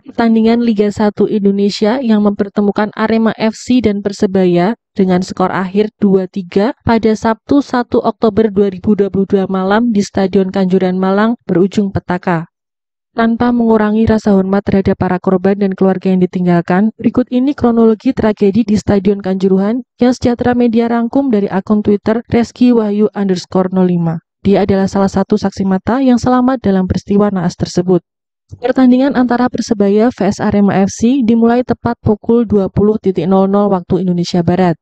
Pertandingan Liga 1 Indonesia yang mempertemukan Arema FC dan Persebaya dengan skor akhir 2-3 pada Sabtu 1 Oktober 2022 malam di Stadion Kanjuruhan Malang berujung petaka. Tanpa mengurangi rasa hormat terhadap para korban dan keluarga yang ditinggalkan, berikut ini kronologi tragedi di Stadion Kanjuruhan yang Sejahtera Media rangkum dari akun Twitter @reskiwahyu_05. Dia adalah salah satu saksi mata yang selamat dalam peristiwa naas tersebut. Pertandingan antara Persebaya vs Arema FC dimulai tepat pukul 20.00 waktu Indonesia Barat.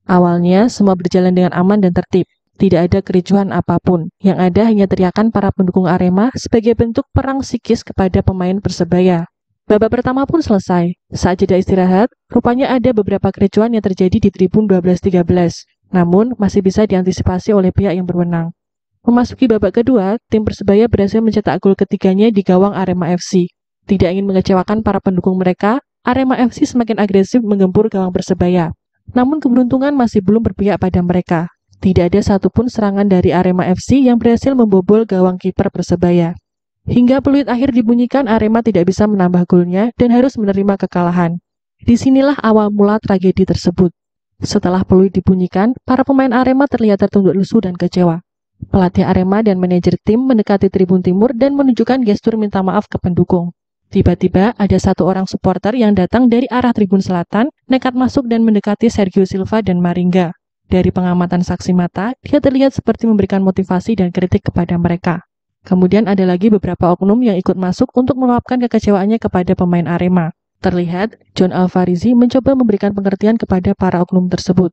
Awalnya, semua berjalan dengan aman dan tertib. Tidak ada kericuhan apapun. Yang ada hanya teriakan para pendukung Arema sebagai bentuk perang psikis kepada pemain Persebaya. Babak pertama pun selesai. Saat jeda istirahat, rupanya ada beberapa kericuhan yang terjadi di tribun 12-13. Namun, masih bisa diantisipasi oleh pihak yang berwenang. Memasuki babak kedua, tim Persebaya berhasil mencetak gol ketiganya di gawang Arema FC. Tidak ingin mengecewakan para pendukung mereka, Arema FC semakin agresif menggempur gawang Persebaya. Namun keberuntungan masih belum berpihak pada mereka. Tidak ada satupun serangan dari Arema FC yang berhasil membobol gawang kiper Persebaya. Hingga peluit akhir dibunyikan, Arema tidak bisa menambah golnya dan harus menerima kekalahan. Disinilah awal mula tragedi tersebut. Setelah peluit dibunyikan, para pemain Arema terlihat tertunduk lesu dan kecewa. Pelatih Arema dan manajer tim mendekati tribun timur dan menunjukkan gestur minta maaf ke pendukung. Tiba-tiba ada satu orang supporter yang datang dari arah tribun selatan, nekat masuk dan mendekati Sergio Silva dan Maringga. Dari pengamatan saksi mata, dia terlihat seperti memberikan motivasi dan kritik kepada mereka. Kemudian ada lagi beberapa oknum yang ikut masuk untuk meluapkan kekecewaannya kepada pemain Arema. Terlihat, John Alvarizi mencoba memberikan pengertian kepada para oknum tersebut.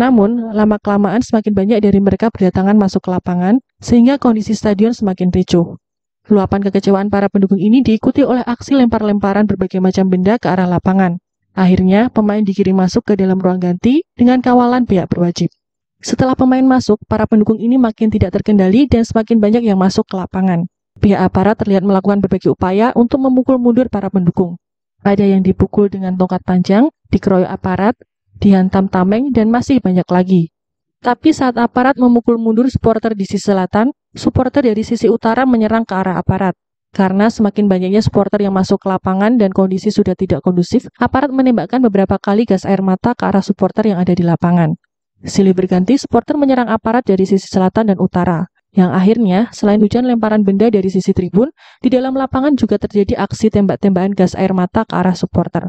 Namun, lama-kelamaan semakin banyak dari mereka berdatangan masuk ke lapangan, sehingga kondisi stadion semakin ricuh. Luapan kekecewaan para pendukung ini diikuti oleh aksi lempar-lemparan berbagai macam benda ke arah lapangan. Akhirnya, pemain dikirim masuk ke dalam ruang ganti dengan kawalan pihak berwajib. Setelah pemain masuk, para pendukung ini makin tidak terkendali dan semakin banyak yang masuk ke lapangan. Pihak aparat terlihat melakukan berbagai upaya untuk memukul mundur para pendukung. Ada yang dipukul dengan tongkat panjang, dikeroyok aparat, dihantam tameng, dan masih banyak lagi. Tapi saat aparat memukul mundur supporter di sisi selatan, supporter dari sisi utara menyerang ke arah aparat. Karena semakin banyaknya supporter yang masuk ke lapangan dan kondisi sudah tidak kondusif, aparat menembakkan beberapa kali gas air mata ke arah supporter yang ada di lapangan. Silih berganti, supporter menyerang aparat dari sisi selatan dan utara. Yang akhirnya, selain hujan lemparan benda dari sisi tribun, di dalam lapangan juga terjadi aksi tembak-tembakan gas air mata ke arah supporter.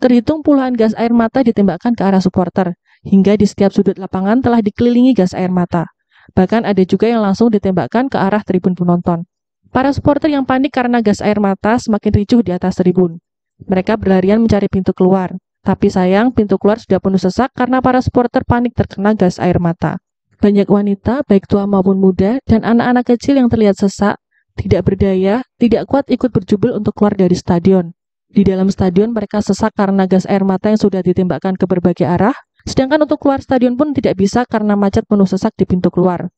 Terhitung puluhan gas air mata ditembakkan ke arah supporter, hingga di setiap sudut lapangan telah dikelilingi gas air mata. Bahkan ada juga yang langsung ditembakkan ke arah tribun penonton. Para supporter yang panik karena gas air mata semakin ricuh di atas tribun. Mereka berlarian mencari pintu keluar, tapi sayang pintu keluar sudah penuh sesak karena para supporter panik terkena gas air mata. Banyak wanita, baik tua maupun muda, dan anak-anak kecil yang terlihat sesak, tidak berdaya, tidak kuat ikut berjubel untuk keluar dari stadion. Di dalam stadion mereka sesak karena gas air mata yang sudah ditembakkan ke berbagai arah, sedangkan untuk keluar stadion pun tidak bisa karena macet penuh sesak di pintu keluar.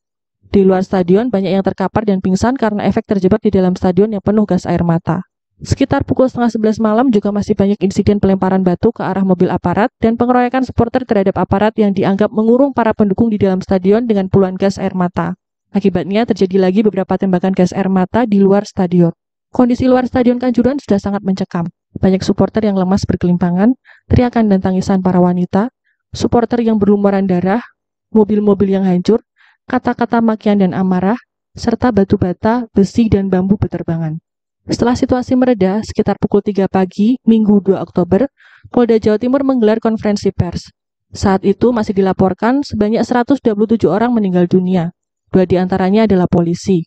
Di luar stadion banyak yang terkapar dan pingsan karena efek terjebak di dalam stadion yang penuh gas air mata. Sekitar pukul 10:30 malam juga masih banyak insiden pelemparan batu ke arah mobil aparat dan pengeroyokan supporter terhadap aparat yang dianggap mengurung para pendukung di dalam stadion dengan puluhan gas air mata. Akibatnya terjadi lagi beberapa tembakan gas air mata di luar stadion. Kondisi luar stadion Kanjuruhan sudah sangat mencekam. Banyak supporter yang lemas berkelimpangan, teriakan dan tangisan para wanita, supporter yang berlumuran darah, mobil-mobil yang hancur, kata-kata makian dan amarah, serta batu bata, besi, dan bambu berterbangan. Setelah situasi mereda, sekitar pukul 3 pagi, Minggu 2 Oktober, Polda Jawa Timur menggelar konferensi pers. Saat itu masih dilaporkan sebanyak 127 orang meninggal dunia, 2 diantaranya adalah polisi.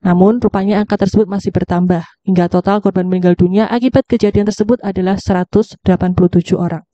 Namun, rupanya angka tersebut masih bertambah, hingga total korban meninggal dunia akibat kejadian tersebut adalah 187 orang.